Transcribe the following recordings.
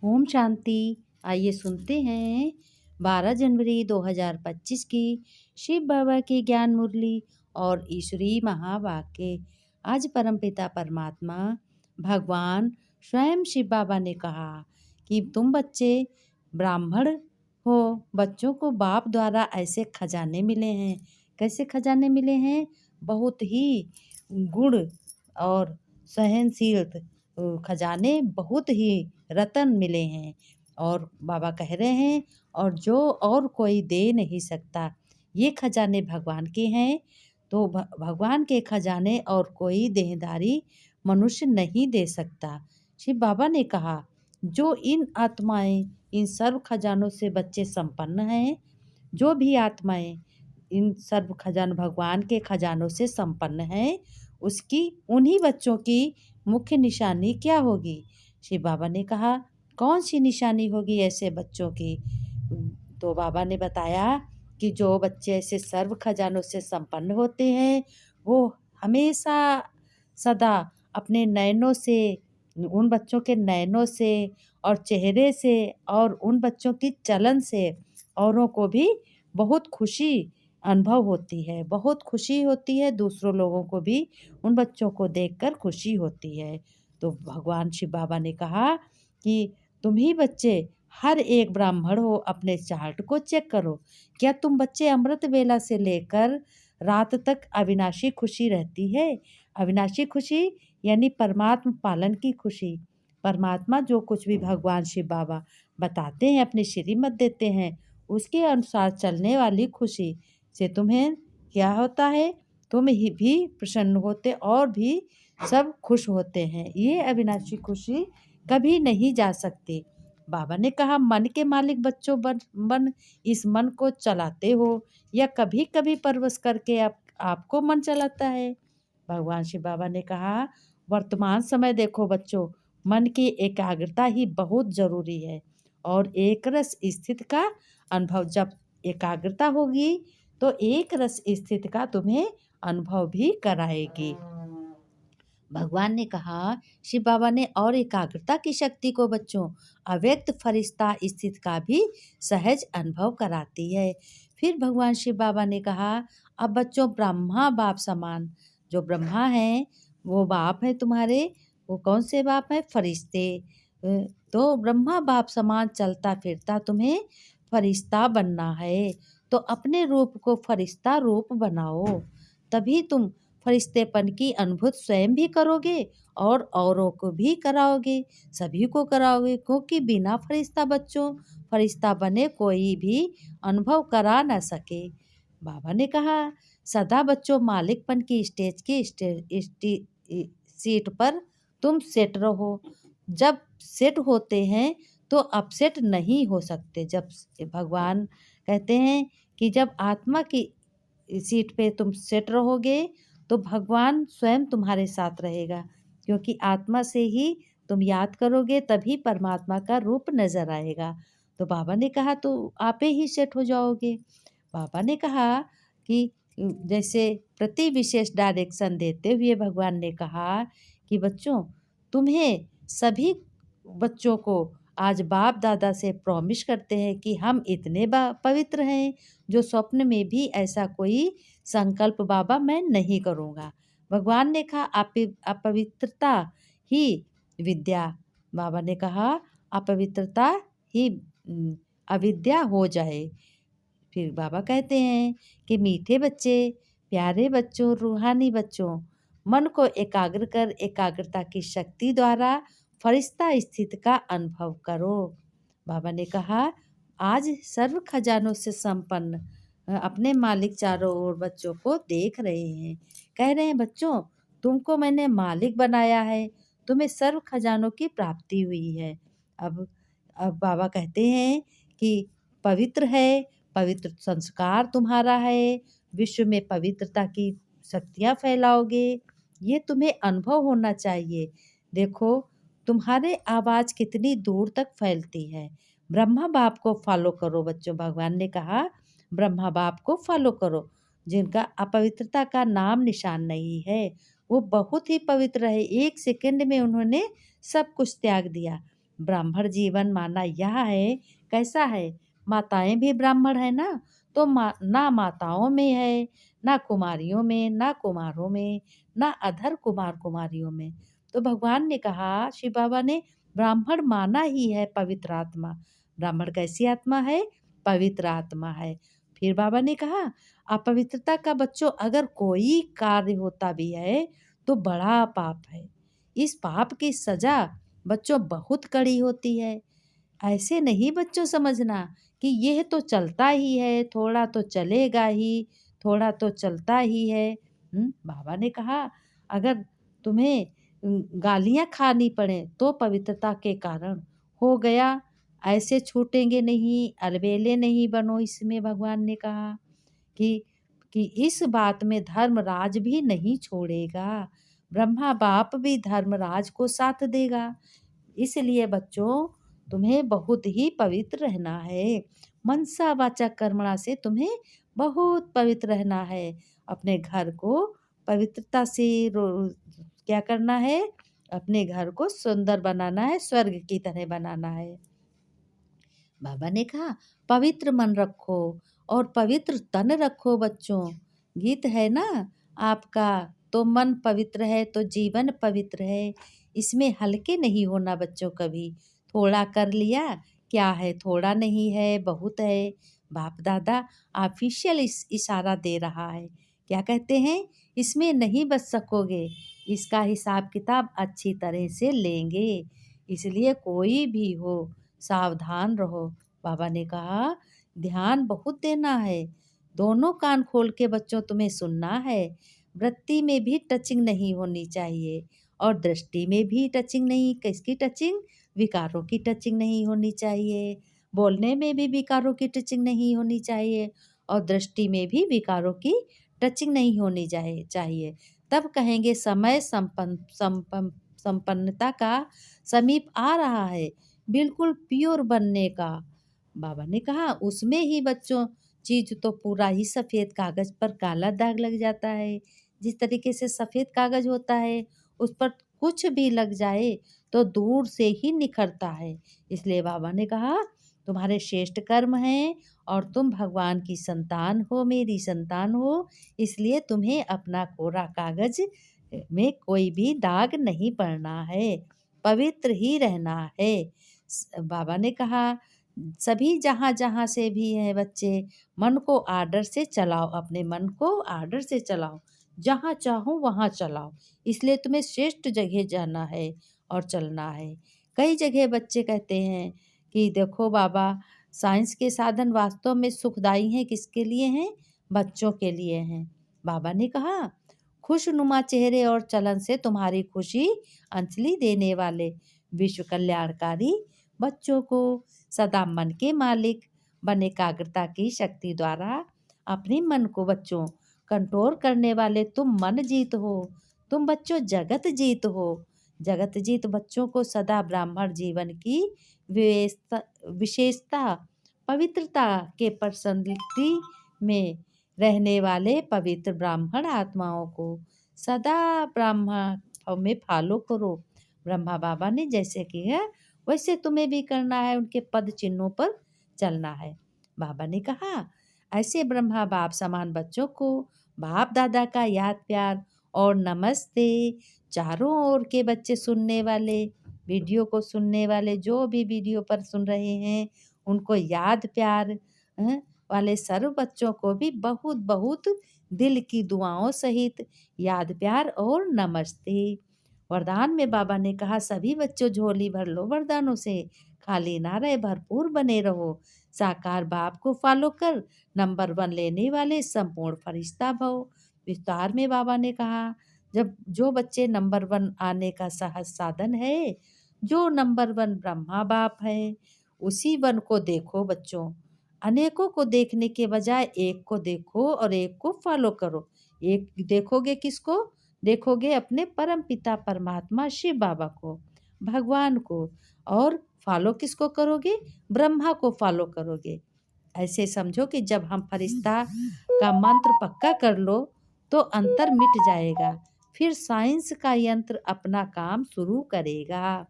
ओम शांति। आइए सुनते हैं 12 जनवरी 2025 की शिव बाबा की ज्ञान मुरली और ईश्वरीय महावाक्य। आज परमपिता परमात्मा भगवान स्वयं शिव बाबा ने कहा कि तुम बच्चे ब्राह्मण हो। बच्चों को बाप द्वारा ऐसे खजाने मिले हैं। कैसे खजाने मिले हैं? बहुत ही गुण और सहनशील खजाने, बहुत ही रतन मिले हैं। और बाबा कह रहे हैं और जो और कोई दे नहीं सकता, ये खजाने भगवान के हैं। तो भगवान के खजाने और कोई देहधारी मनुष्य नहीं दे सकता। शिव बाबा ने कहा, जो इन आत्माएं इन सर्व खजानों से बच्चे संपन्न हैं, जो भी आत्माएं इन सर्व खजान भगवान के खजानों से संपन्न हैं, उसकी उन्हीं बच्चों की मुख्य निशानी क्या होगी? शिव बाबा ने कहा, कौन सी निशानी होगी ऐसे बच्चों की? तो बाबा ने बताया कि जो बच्चे ऐसे सर्व खजानों से संपन्न होते हैं, वो हमेशा सदा अपने नयनों से, उन बच्चों के नयनों से और चेहरे से और उन बच्चों की चलन से औरों को भी बहुत खुशी अनुभव होती है, बहुत खुशी होती है। दूसरों लोगों को भी उन बच्चों को देखकर खुशी होती है। तो भगवान शिव बाबा ने कहा कि तुम ही बच्चे हर एक ब्राह्मण हो, अपने चार्ट को चेक करो। क्या तुम बच्चे अमृत वेला से लेकर रात तक अविनाशी खुशी रहती है? अविनाशी खुशी यानी परमात्मा पालन की खुशी। परमात्मा जो कुछ भी भगवान शिव बाबा बताते हैं, अपने श्रीमत देते हैं, उसके अनुसार चलने वाली खुशी से तुम्हें क्या होता है? तुम ही भी प्रसन्न होते और भी सब खुश होते हैं। ये अविनाशी खुशी कभी नहीं जा सकती। बाबा ने कहा, मन के मालिक बच्चों बन इस मन को चलाते हो या कभी कभी परवश करके आपको मन चलाता है? भगवान शिव बाबा ने कहा, वर्तमान समय देखो बच्चों, मन की एकाग्रता ही बहुत जरूरी है और एक रस स्थित का अनुभव जब एकाग्रता होगी तो एक रस स्थिति का तुम्हें अनुभव भी कराएगी। भगवान ने कहा, शिव बाबा ने, और एकाग्रता की शक्ति को बच्चों अव्यक्त फरिश्ता स्थिति का भी सहज अनुभव कराती है। फिर भगवान शिव बाबा ने कहा, अब बच्चों ब्रह्मा बाप समान, जो ब्रह्मा हैं वो बाप है तुम्हारे। वो कौन से बाप है? फरिश्ते। तो ब्रह्मा बाप समान चलता फिरता तुम्हें फरिश्ता बनना है। तो अपने रूप को फरिश्ता रूप बनाओ, तभी तुम फरिश्तेपन की अनुभूति स्वयं भी करोगे और औरों को भी कराओगे, सभी को कराओगे। क्योंकि बिना फरिश्ता बच्चों फरिश्ता बने कोई भी अनुभव करा न सके। बाबा ने कहा, सदा बच्चों मालिकपन की स्टेज की सीट पर तुम सेट रहो। जब सेट होते हैं तो अपसेट नहीं हो सकते। जब भगवान कहते हैं कि जब आत्मा की सीट पे तुम सेट रहोगे तो भगवान स्वयं तुम्हारे साथ रहेगा, क्योंकि आत्मा से ही तुम याद करोगे तभी परमात्मा का रूप नजर आएगा। तो बाबा ने कहा, तो आपे ही सेट हो जाओगे। बाबा ने कहा कि जैसे प्रति विशेष डायरेक्शन देते हुए भगवान ने कहा कि बच्चों, तुम्हें सभी बच्चों को आज बाप दादा से प्रॉमिस करते हैं कि हम इतने पवित्र हैं जो स्वप्न में भी ऐसा कोई संकल्प बाबा मैं नहीं करूँगा। भगवान ने कहा, अपवित्रता ही विद्या। बाबा ने कहा, अपवित्रता ही अविद्या हो जाए। फिर बाबा कहते हैं कि मीठे बच्चे, प्यारे बच्चों, रूहानी बच्चों, मन को एकाग्र कर एकाग्रता की शक्ति द्वारा फरिश्ता स्थिति का अनुभव करो। बाबा ने कहा, आज सर्व खजानों से संपन्न अपने मालिक चारों ओर बच्चों को देख रहे हैं। कह रहे हैं, बच्चों तुमको मैंने मालिक बनाया है, तुम्हें सर्व खजानों की प्राप्ति हुई है। अब बाबा कहते हैं कि पवित्र है, पवित्र संस्कार तुम्हारा है, विश्व में पवित्रता की शक्तियाँ फैलाओगे, ये तुम्हें अनुभव होना चाहिए। देखो तुम्हारे आवाज़ कितनी दूर तक फैलती है। ब्रह्मा बाप को फॉलो करो बच्चों। भगवान ने कहा, ब्रह्मा बाप को फॉलो करो, जिनका अपवित्रता का नाम निशान नहीं है। वो बहुत ही पवित्र है। एक सेकंड में उन्होंने सब कुछ त्याग दिया। ब्राह्मण जीवन माना यह है, कैसा है? माताएं भी ब्राह्मण है ना, तो ना माताओं में है, ना कुमारियों में, ना कुमारों में, ना अधर कुमार कुमारियों में। तो भगवान ने कहा, शिव बाबा ने, ब्राह्मण माना ही है पवित्र आत्मा। ब्राह्मण कैसी आत्मा है? पवित्र आत्मा है। फिर बाबा ने कहा, अपवित्रता का बच्चों अगर कोई कार्य होता भी है तो बड़ा पाप है। इस पाप की सजा बच्चों बहुत कड़ी होती है। ऐसे नहीं बच्चों समझना कि यह तो चलता ही है, थोड़ा तो चलेगा ही, थोड़ा तो चलता ही है। बाबा ने कहा, अगर तुम्हें गालियां खानी पड़े तो पवित्रता के कारण हो गया, ऐसे छूटेंगे नहीं, अलबेले नहीं बनो। इसमें भगवान ने कहा कि इस बात में धर्मराज भी नहीं छोड़ेगा, ब्रह्मा बाप भी धर्मराज को साथ देगा। इसलिए बच्चों, तुम्हें बहुत ही पवित्र रहना है। मनसा वाचा कर्मणा से तुम्हें बहुत पवित्र रहना है। अपने घर को पवित्रता से क्या करना है? अपने घर को सुंदर बनाना है, स्वर्ग की तरह बनाना है। बाबा ने कहा, पवित्र मन रखो और पवित्र तन रखो बच्चों। गीत है ना आपका, तो मन पवित्र है तो जीवन पवित्र है। इसमें हल्के नहीं होना बच्चों कभी। थोड़ा कर लिया, क्या है? थोड़ा नहीं है, बहुत है। बाप दादा ऑफिशियल इशारा दे रहा है। क्या कहते हैं? इसमें नहीं बच सकोगे, इसका हिसाब किताब अच्छी तरह से लेंगे। इसलिए कोई भी हो, सावधान रहो। बाबा ने कहा, ध्यान बहुत देना है, दोनों कान खोल के बच्चों तुम्हें सुनना है। वृत्ति में भी टचिंग नहीं होनी चाहिए और दृष्टि में भी टचिंग नहीं। किसकी टचिंग? विकारों की टचिंग नहीं होनी चाहिए। बोलने में भी विकारों की टचिंग नहीं होनी चाहिए और दृष्टि में भी विकारों की टचिंग नहीं होनी चाहिए। तब कहेंगे समय संपन्नता का समीप आ रहा है, बिल्कुल प्योर बनने का। बाबा ने कहा, उसमें ही बच्चों चीज तो पूरा ही सफ़ेद कागज पर काला दाग लग जाता है। जिस तरीके से सफ़ेद कागज होता है, उस पर कुछ भी लग जाए तो दूर से ही निखरता है। इसलिए बाबा ने कहा, तुम्हारे श्रेष्ठ कर्म हैं और तुम भगवान की संतान हो, मेरी संतान हो। इसलिए तुम्हें अपना कोरा कागज में कोई भी दाग नहीं पड़ना है, पवित्र ही रहना है। बाबा ने कहा, सभी जहाँ जहाँ से भी हैं बच्चे, मन को आर्डर से चलाओ, अपने मन को आर्डर से चलाओ, जहाँ चाहो वहाँ चलाओ। इसलिए तुम्हें श्रेष्ठ जगह जाना है और चलना है। कई जगह बच्चे कहते हैं कि देखो बाबा, साइंस के साधन वास्तव में सुखदाई हैं, किसके लिए हैं? बच्चों के लिए हैं। बाबा ने कहा, खुशनुमा चेहरे और चलन से तुम्हारी खुशी अंजलि देने वाले विश्व कल्याणकारी बच्चों को सदा मन के मालिक बने, एकाग्रता की शक्ति द्वारा अपने मन को बच्चों कंट्रोल करने वाले तुम मन जीत हो। तुम बच्चों जगत जीत हो। जगत जीत बच्चों को सदा ब्राह्मण जीवन की विशेषता, पवित्रता के पर्सनलिटी में रहने वाले पवित्र ब्राह्मण आत्माओं को सदा ब्राह्मण में फॉलो करो। ब्रह्मा बाबा ने जैसे किया वैसे तुम्हें भी करना है, उनके पद चिन्हों पर चलना है। बाबा ने कहा, ऐसे ब्रह्मा बाप समान बच्चों को बाप दादा का याद प्यार और नमस्ते। चारों ओर के बच्चे सुनने वाले, वीडियो को सुनने वाले, जो भी वीडियो पर सुन रहे हैं, उनको याद प्यार वाले सर्व बच्चों को भी बहुत बहुत दिल की दुआओं सहित याद प्यार और नमस्ते। वरदान में बाबा ने कहा, सभी बच्चों झोली भर लो वरदानों से, खाली ना रहे, भरपूर बने रहो। साकार बाप को फॉलो कर नंबर 1 लेने वाले संपूर्ण फरिश्ता भव। विस्तार में बाबा ने कहा, जब जो बच्चे नंबर 1 आने का सहज साधन है, जो नंबर 1 ब्रह्मा बाप है, उसी 1 को देखो बच्चों। अनेकों को देखने के बजाय एक को देखो और एक को फॉलो करो। एक देखोगे किसको? देखोगे अपने परम पिता परमात्मा शिव बाबा को, भगवान को। और फॉलो किसको करोगे? ब्रह्मा को फॉलो करोगे। ऐसे समझो कि जब हम फरिश्ता का मंत्र पक्का कर लो तो अंतर मिट जाएगा, फिर साइंस का यंत्र अपना काम शुरू करेगा।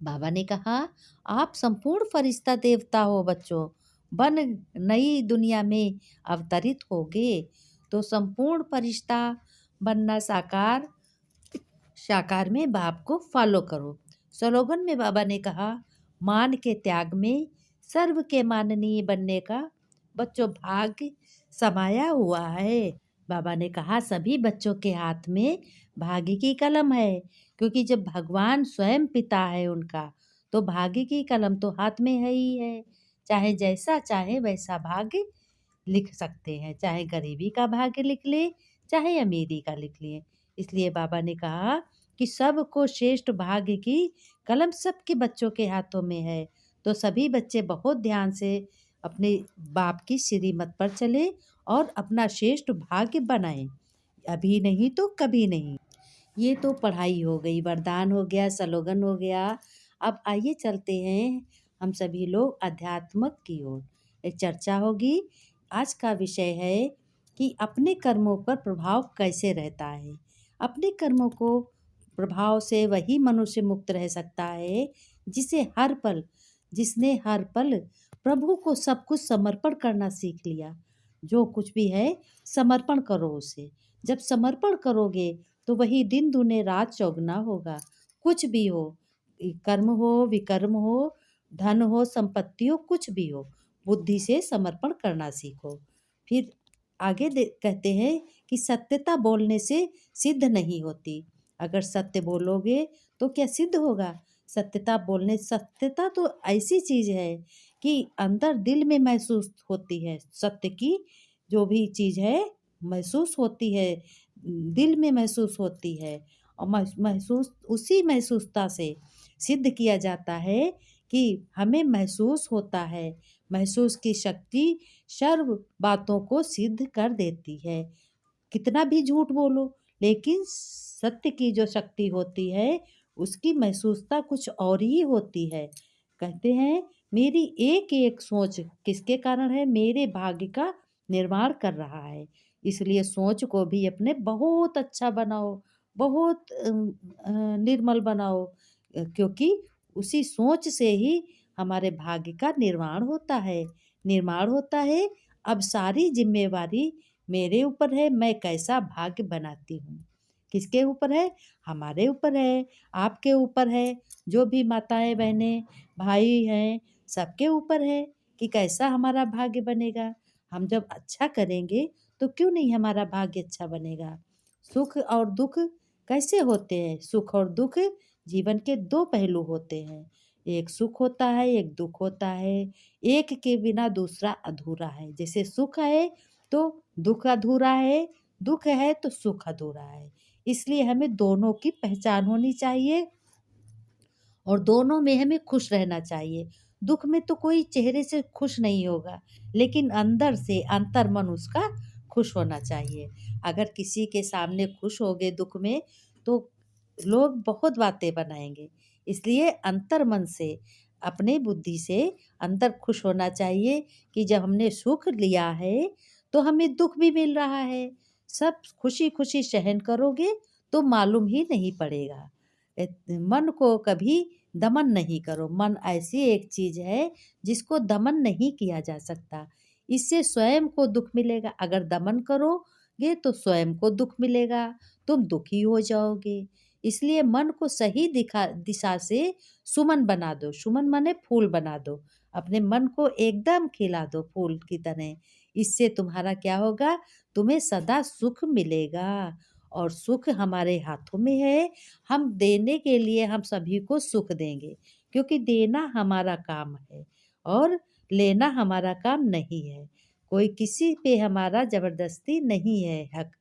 बाबा ने कहा, आप संपूर्ण फरिश्ता देवता हो बच्चों, बन नई दुनिया में अवतरित होगे तो संपूर्ण फरिश्ता बनना साकार साकार में बाप को फॉलो करो। स्लोगन में बाबा ने कहा, मान के त्याग में सर्व के माननीय बनने का बच्चों भाग्य समाया हुआ है। बाबा ने कहा, सभी बच्चों के हाथ में भाग्य की कलम है, क्योंकि जब भगवान स्वयं पिता है उनका, तो भाग्य की कलम तो हाथ में है ही है। चाहे जैसा चाहे वैसा भाग्य लिख सकते हैं, चाहे गरीबी का भाग्य लिख ले, चाहे अमीरी का लिख लिए। इसलिए बाबा ने कहा कि सबको श्रेष्ठ भाग्य की कलम सबके बच्चों के हाथों में है। तो सभी बच्चे बहुत ध्यान से अपने बाप की श्रीमत पर चले और अपना श्रेष्ठ भाग्य बनाएं, अभी नहीं तो कभी नहीं। ये तो पढ़ाई हो गई, वरदान हो गया, स्लोगन हो गया। अब आइए चलते हैं हम सभी लोग अध्यात्मक की ओर। एक चर्चा होगी। आज का विषय है कि अपने कर्मों पर प्रभाव कैसे रहता है। अपने कर्मों को प्रभाव से वही मनुष्य मुक्त रह सकता है जिसने हर पल प्रभु को सब कुछ समर्पण करना सीख लिया। जो कुछ भी है समर्पण करो उसे। जब समर्पण करोगे तो वही दिन दूने रात चौगुना होगा। कुछ भी हो, कर्म हो विकर्म हो, धन हो संपत्ति हो, कुछ भी हो, बुद्धि से समर्पण करना सीखो। फिर आगे कहते हैं कि सत्यता बोलने से सिद्ध नहीं होती। अगर सत्य बोलोगे तो क्या सिद्ध होगा? सत्यता तो ऐसी चीज़ है कि अंदर दिल में महसूस होती है। सत्य की जो भी चीज़ है महसूस होती है, दिल में महसूस होती है, और महसूस उसी महसूसता से सिद्ध किया जाता है कि हमें महसूस होता है। महसूस की शक्ति सर्व बातों को सिद्ध कर देती है। कितना भी झूठ बोलो, लेकिन सत्य की जो शक्ति होती है उसकी महसूसता कुछ और ही होती है। कहते हैं, मेरी एक एक सोच किसके कारण है? मेरे भाग्य का निर्माण कर रहा है। इसलिए सोच को भी अपने बहुत अच्छा बनाओ, बहुत निर्मल बनाओ, क्योंकि उसी सोच से ही हमारे भाग्य का निर्माण होता है। अब सारी जिम्मेवारी मेरे ऊपर है, मैं कैसा भाग्य बनाती हूँ। किसके ऊपर है? हमारे ऊपर है, आपके ऊपर है, जो भी माताएं बहनें भाई हैं सबके ऊपर है कि कैसा हमारा भाग्य बनेगा। हम जब अच्छा करेंगे तो क्यों नहीं हमारा भाग्य अच्छा बनेगा। सुख और दुख कैसे होते हैं? सुख और दुख जीवन के दो पहलू होते हैं। एक सुख होता है, एक दुख होता है। एक के बिना दूसरा अधूरा है। जैसे सुख है तो दुख अधूरा है, दुख है तो सुख अधूरा है। इसलिए हमें दोनों की पहचान होनी चाहिए और दोनों में हमें खुश रहना चाहिए। दुख में तो कोई चेहरे से खुश नहीं होगा, लेकिन अंदर से अंतर्मन उसका खुश होना चाहिए। अगर किसी के सामने खुश होगे दुख में, तो लोग बहुत बातें बनाएंगे। इसलिए अंतर्मन से, अपने बुद्धि से अंदर खुश होना चाहिए कि जब हमने सुख लिया है तो हमें दुख भी मिल रहा है। सब खुशी खुशी सहन करोगे तो मालूम ही नहीं पड़ेगा। मन को कभी दमन नहीं करो। मन ऐसी एक चीज़ है जिसको दमन नहीं किया जा सकता। इससे स्वयं को दुख मिलेगा। अगर दमन करोगे तो स्वयं को दुख मिलेगा, तुम दुखी हो जाओगे। इसलिए मन को सही दिशा से सुमन बना दो। सुमन माने फूल बना दो। अपने मन को एकदम खिला दो फूल की तरह। इससे तुम्हारा क्या होगा? तुम्हें सदा सुख मिलेगा। और सुख हमारे हाथों में है। हम देने के लिए हम सभी को सुख देंगे, क्योंकि देना हमारा काम है और लेना हमारा काम नहीं है। कोई किसी पे हमारा ज़बरदस्ती नहीं है हक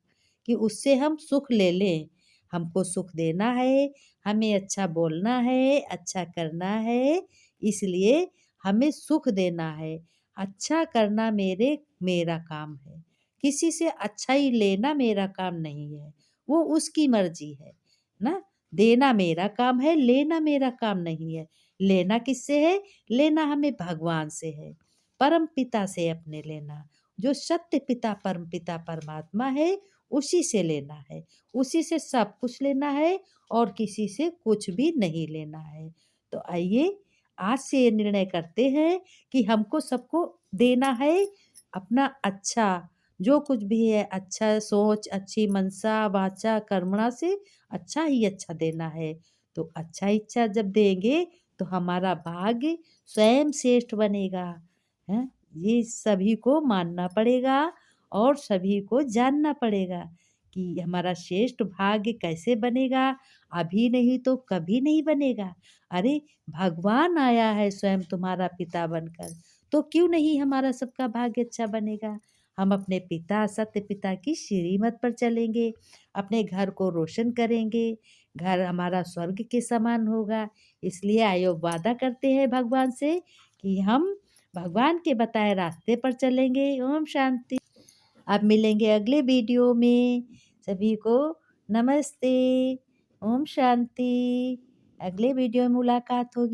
कि उससे हम सुख ले लें। हमको सुख देना है, हमें अच्छा बोलना है, अच्छा करना है, इसलिए हमें सुख देना है। अच्छा करना मेरा काम है। किसी से अच्छा ही लेना मेरा काम नहीं है, वो उसकी मर्जी है ना। देना मेरा काम है, लेना मेरा काम नहीं है। लेना किससे है? लेना हमें भगवान से है, परम पिता से अपने लेना। जो सत्य पिता परम पिता परमात्मा है, उसी से लेना है। उसी से सब कुछ लेना है और किसी से कुछ भी नहीं लेना है। तो आइए आज से ये निर्णय करते हैं कि हमको सबको देना है अपना अच्छा, जो कुछ भी है अच्छा सोच, अच्छी मनसा, वाचा, कर्मणा से अच्छा ही अच्छा देना है। तो अच्छा इच्छा जब देंगे तो हमारा भाग्य स्वयं श्रेष्ठ बनेगा। हैं? ये सभी को मानना पड़ेगा और सभी को जानना पड़ेगा कि हमारा श्रेष्ठ भाग्य कैसे बनेगा। अभी नहीं तो कभी नहीं बनेगा। अरे भगवान आया है स्वयं तुम्हारा पिता बनकर, तो क्यों नहीं हमारा सबका भाग्य अच्छा बनेगा। हम अपने पिता सत्य पिता की श्रीमत पर चलेंगे, अपने घर को रोशन करेंगे, घर हमारा स्वर्ग के समान होगा। इसलिए आयोग वादा करते हैं भगवान से कि हम भगवान के बताए रास्ते पर चलेंगे। ओम शांति। अब मिलेंगे अगले वीडियो में। सभी को नमस्ते। ओम शांति। अगले वीडियो में मुलाकात होगी।